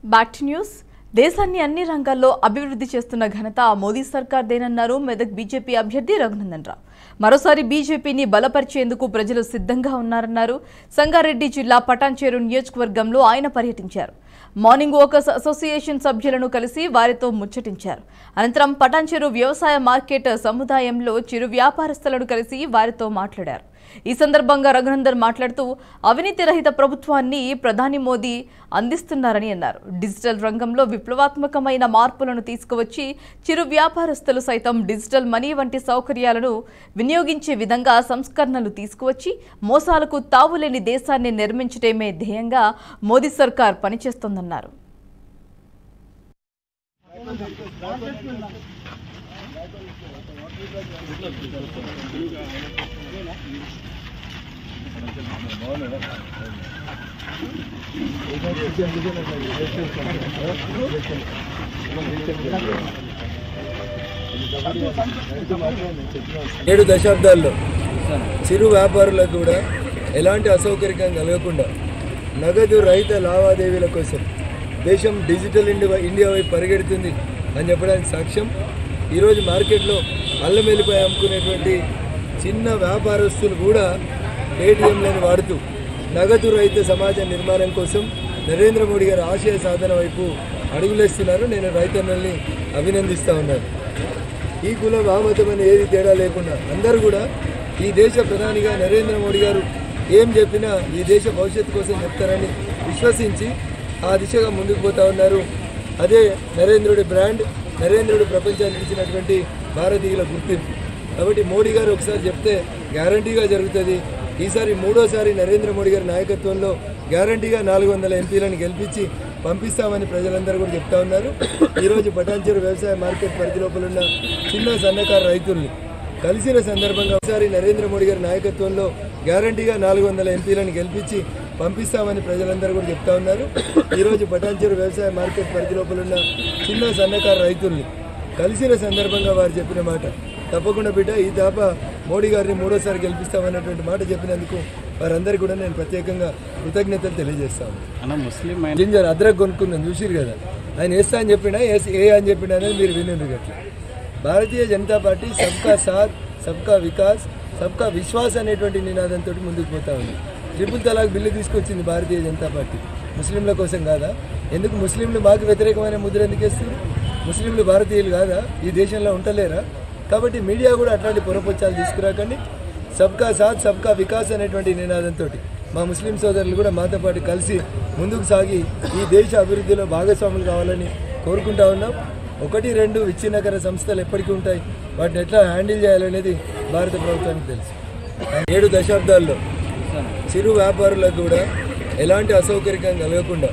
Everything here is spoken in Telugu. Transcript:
Back to news. దేశాన్ని అన్ని రంగాల్లో అభివృద్ధి చేస్తున్న ఘనత మోదీ సర్కార్దేనన్నారు మెదక్ బీజేపీ అభ్యర్థి రఘునందన్ రావు. మరోసారి బీజేపీని బలపరిచేందుకు ప్రజలు సిద్ధంగా ఉన్నారన్నారు. సంగారెడ్డి జిల్లా పటాన్చెరు నియోజకవర్గంలో ఆయన పర్యటించారు. మార్నింగ్ వాకర్స్ అసోసియేషన్ సభ్యులను కలిసి వారితో ముచ్చటించారు. అనంతరం పటాన్చెరు వ్యవసాయ మార్కెట్ సముదాయంలో చిరు వ్యాపారస్తులను కలిసి వారితో మాట్లాడారు. ఈ సందర్భంగా రఘునందన్ మాట్లాడుతూ అవినీతి రహిత ప్రభుత్వాన్ని ప్రధాని మోదీ అందిస్తున్నారని అన్నారు. డిజిటల్ రంగంలో విప్లవాత్మకమైన మార్పులను తీసుకువచ్చి చిరు వ్యాపారస్తులు సైతం డిజిటల్ మనీ వంటి సౌకర్యాలను వినియోగించే విధంగా సంస్కరణలు తీసుకువచ్చి మోసాలకు తావులేని దేశాన్ని నిర్మించడమే ధ్యేయంగా మోదీ సర్కార్ పనిచేస్తోందన్నారు. ఏడు దశాబ్దాల్లో చిరు వ్యాపారులకు కూడా ఎలాంటి అసౌకర్యం కలగకుండా నగదు రహిత లావాదేవీల కోసం దేశం డిజిటల్ ఇండియా వైపు పరిగెడుతుంది అని చెప్పడానికి సాక్ష్యం. ఈరోజు మార్కెట్లో అల్లం వెల్లిపాయ అమ్ముకునేటువంటి చిన్న వ్యాపారస్తులు కూడా పేటీఎంలను వాడుతూ నగదు రహిత సమాజ నిర్మాణం కోసం నరేంద్ర మోడీ గారి ఆశయ సాధన వైపు అడుగులేస్తున్నారు. నేను రైతన్నల్ని అభినందిస్తూ ఉన్నాను. ఈ కుల వామతం అని ఏది తేడా లేకుండా అందరూ కూడా ఈ దేశ ప్రధానిగా నరేంద్ర మోడీ గారు ఏం చెప్పినా ఈ దేశ భవిష్యత్తు కోసం చెప్తారని విశ్వసించి ఆ దిశగా ముందుకు పోతూ ఉన్నారు. అదే నరేంద్రుడి బ్రాండ్, నరేంద్రుడు ప్రపంచానికి ఇచ్చినటువంటి భారతీయుల గుర్తింపు. కాబట్టి మోడీ గారు ఒకసారి చెప్తే గ్యారంటీగా జరుగుతుంది. ఈసారి మూడోసారి నరేంద్ర మోడీ గారి నాయకత్వంలో గ్యారంటీగా 400 ఎంపీలను గెలిపించి పంపిస్తామని ప్రజలందరూ కూడా చెప్తా ఉన్నారు. ఈరోజు పటాన్చెరు వ్యవసాయ మార్కెట్ పరిధి లోపల ఉన్న చిన్న సన్నకారు రైతుల్ని కలిసిన సందర్భంగా ఒకసారి నరేంద్ర మోడీ గారి నాయకత్వంలో గ్యారంటీగా 400 ఎంపీలను గెలిపించి పంపిస్తామని ప్రజలందరూ కూడా చెప్తా ఉన్నారు. ఈరోజు పటాన్చెరు వ్యవసాయ మార్కెట్ పరిధి లోపల ఉన్న చిన్న సన్నకారు రైతుల్ని కలిసిన సందర్భంగా వారు చెప్పిన మాట తప్పకుండా బిడ్డ ఈ దాప మోడీ గారిని మూడోసారి గెలిపిస్తామన్నటువంటి మాట చెప్పినందుకు వారందరికీ కూడా నేను ప్రత్యేకంగా కృతజ్ఞతలు తెలియజేస్తాను. జింజర్ అద్రక్ కొనుక్కుందని చూసిరు కదా, ఆయన వేస్తా అని చెప్పిండా ఏ అని చెప్పిండా అనేది మీరు వినండి. అట్లా భారతీయ జనతా పార్టీ సబ్కా సాత్, సబ్కా వికాస్, సబ్కా విశ్వాస్ అనేటువంటి నినాదంతో ముందుకు పోతా ఉంది. ట్రిపుల్ తలాక్ బిల్లు తీసుకొచ్చింది భారతీయ జనతా పార్టీ. ముస్లింల కోసం కాదా? ఎందుకు ముస్లింలు మాకు వ్యతిరేకమైన ముద్ర ఎందుకు వేస్తారు? ముస్లింలు భారతీయులు కాదా? ఈ దేశంలో ఉండలేరా? కాబట్టి మీడియా కూడా అట్లాంటి పొరపొచ్చాలు తీసుకురాకండి. సబ్కా సాత్, సబ్కా వికాస్ అనేటువంటి నినాదంతో మా ముస్లిం సోదరులు కూడా మాతో పాటు కలిసి ముందుకు సాగి ఈ దేశ అభివృద్ధిలో భాగస్వాములు కావాలని కోరుకుంటా ఉన్నాం. 1-2 విచ్ఛిన్నకర సంస్థలు ఎప్పటికీ ఉంటాయి. వాటిని ఎట్లా హ్యాండిల్ చేయాలనేది భారత ప్రభుత్వానికి తెలుసు. 7 దశాబ్దాల్లో చిరు వ్యాపారులకు కూడా ఎలాంటి అసౌకర్యం కలగకుండా